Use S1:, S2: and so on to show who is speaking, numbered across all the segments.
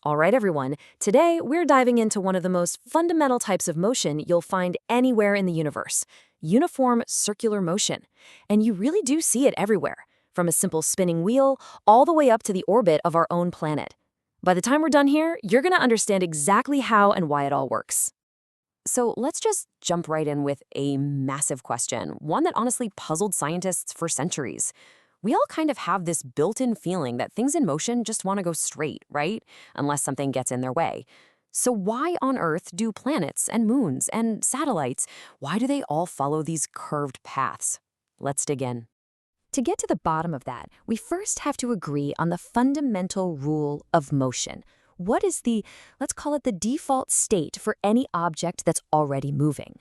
S1: All right, everyone. Today, we're diving into one of the most fundamental types of motion you'll find anywhere in the universe, uniform circular motion. And you really do see it everywhere, from a simple spinning wheel all the way up to the orbit of our own planet. By the time we're done here, you're going to understand exactly how and why it all works. So let's just jump right in with a massive question, one that honestly puzzled scientists for centuries. We all kind of have this built-in feeling that things in motion just want to go straight, right? Unless something gets in their way. So why on Earth do planets and moons and satellites, why do they all follow these curved paths? Let's dig in. To get to the bottom of that, we first have to agree on the fundamental rule of motion. What is let's call it the default state for any object that's already moving?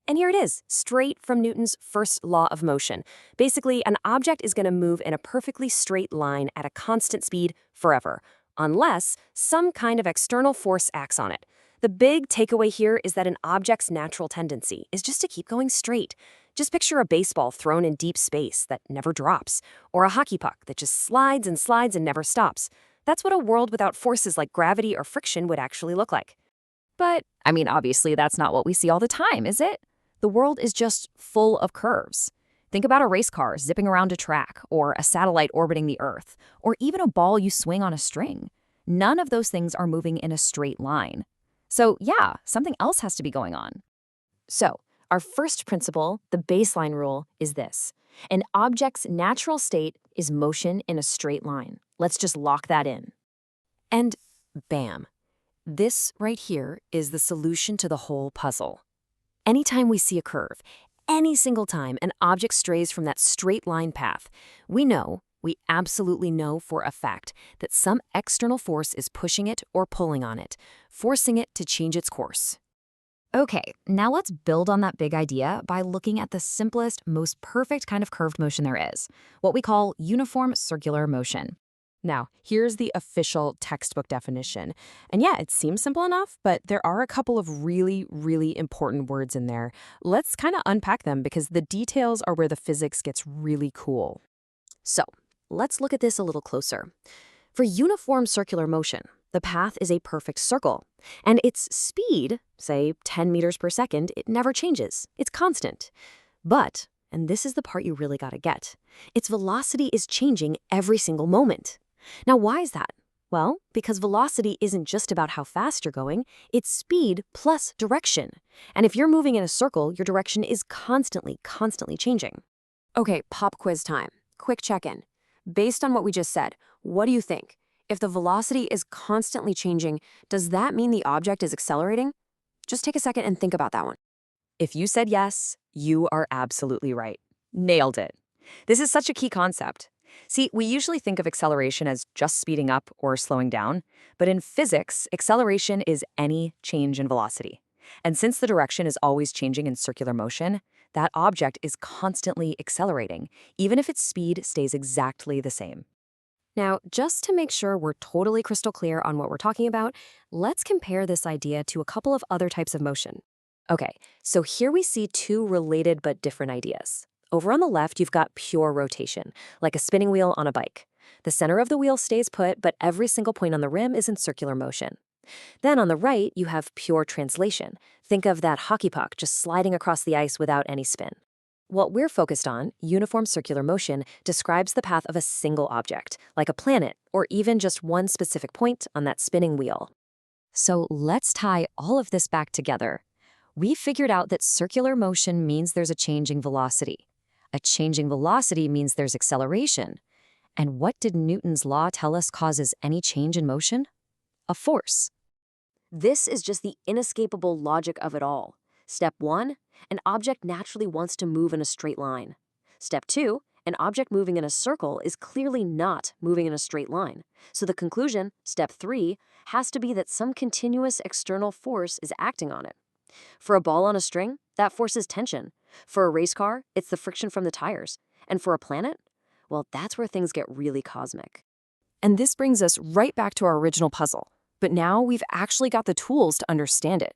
S1: And here it is, straight from Newton's first law of motion. Basically, an object is going to move in a perfectly straight line at a constant speed forever, unless some kind of external force acts on it. The big takeaway here is that an object's natural tendency is just to keep going straight. Just picture a baseball thrown in deep space that never drops, or a hockey puck that just slides and never stops. That's what a world without forces like gravity or friction would actually look like. But, obviously that's not what we see all the time, is it? The world is just full of curves. Think about a race car zipping around a track, or a satellite orbiting the Earth, or even a ball you swing on a string. None of those things are moving in a straight line. So yeah, something else has to be going on. So, our first principle, the baseline rule, is this. An object's natural state is motion in a straight line. Let's just lock that in. And bam. This right here is the solution to the whole puzzle. Anytime we see a curve, any single time an object strays from that straight line path, we absolutely know for a fact that some external force is pushing it or pulling on it, forcing it to change its course. Okay, now let's build on that big idea by looking at the simplest, most perfect kind of curved motion there is, what we call uniform circular motion. Now, here's the official textbook definition. And yeah, it seems simple enough, but there are a couple of really, really important words in there. Let's kind of unpack them because the details are where the physics gets really cool. So, let's look at this a little closer. For uniform circular motion, the path is a perfect circle, and its speed, say 10 meters per second, it never changes. It's constant. But, and this is the part you really gotta get, its velocity is changing every single moment. Now, why is that? Well, because velocity isn't just about how fast you're going, it's speed plus direction. And if you're moving in a circle, your direction is constantly changing. Okay, pop quiz time. Quick check-in. Based on what we just said, what do you think? If the velocity is constantly changing, does that mean the object is accelerating? Just take a second and think about that one. If you said yes, you are absolutely right. Nailed it. This is such a key concept. See, we usually think of acceleration as just speeding up or slowing down, but in physics, acceleration is any change in velocity. And since the direction is always changing in circular motion, that object is constantly accelerating, even if its speed stays exactly the same. Now, just to make sure we're totally crystal clear on what we're talking about, let's compare this idea to a couple of other types of motion. Okay, so here we see two related but different ideas. Over on the left, you've got pure rotation, like a spinning wheel on a bike. The center of the wheel stays put, but every single point on the rim is in circular motion. Then on the right, you have pure translation. Think of that hockey puck just sliding across the ice without any spin. What we're focused on, uniform circular motion, describes the path of a single object, like a planet, or even just one specific point on that spinning wheel. So let's tie all of this back together. We figured out that circular motion means there's a changing velocity. A changing velocity means there's acceleration. And what did Newton's law tell us causes any change in motion? A force. This is just the inescapable logic of it all. Step 1, an object naturally wants to move in a straight line. Step 2, an object moving in a circle is clearly not moving in a straight line. So the conclusion, step 3, has to be that some continuous external force is acting on it. For a ball on a string, that force is tension. For a race car, it's the friction from the tires. And for a planet, well, that's where things get really cosmic. And this brings us right back to our original puzzle. But now we've actually got the tools to understand it.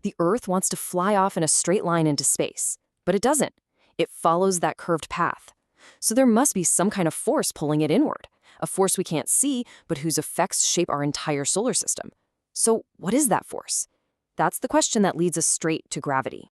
S1: The Earth wants to fly off in a straight line into space, but it doesn't. It follows that curved path. So there must be some kind of force pulling it inward. a force we can't see, but whose effects shape our entire solar system. So what is that force? That's the question that leads us straight to gravity.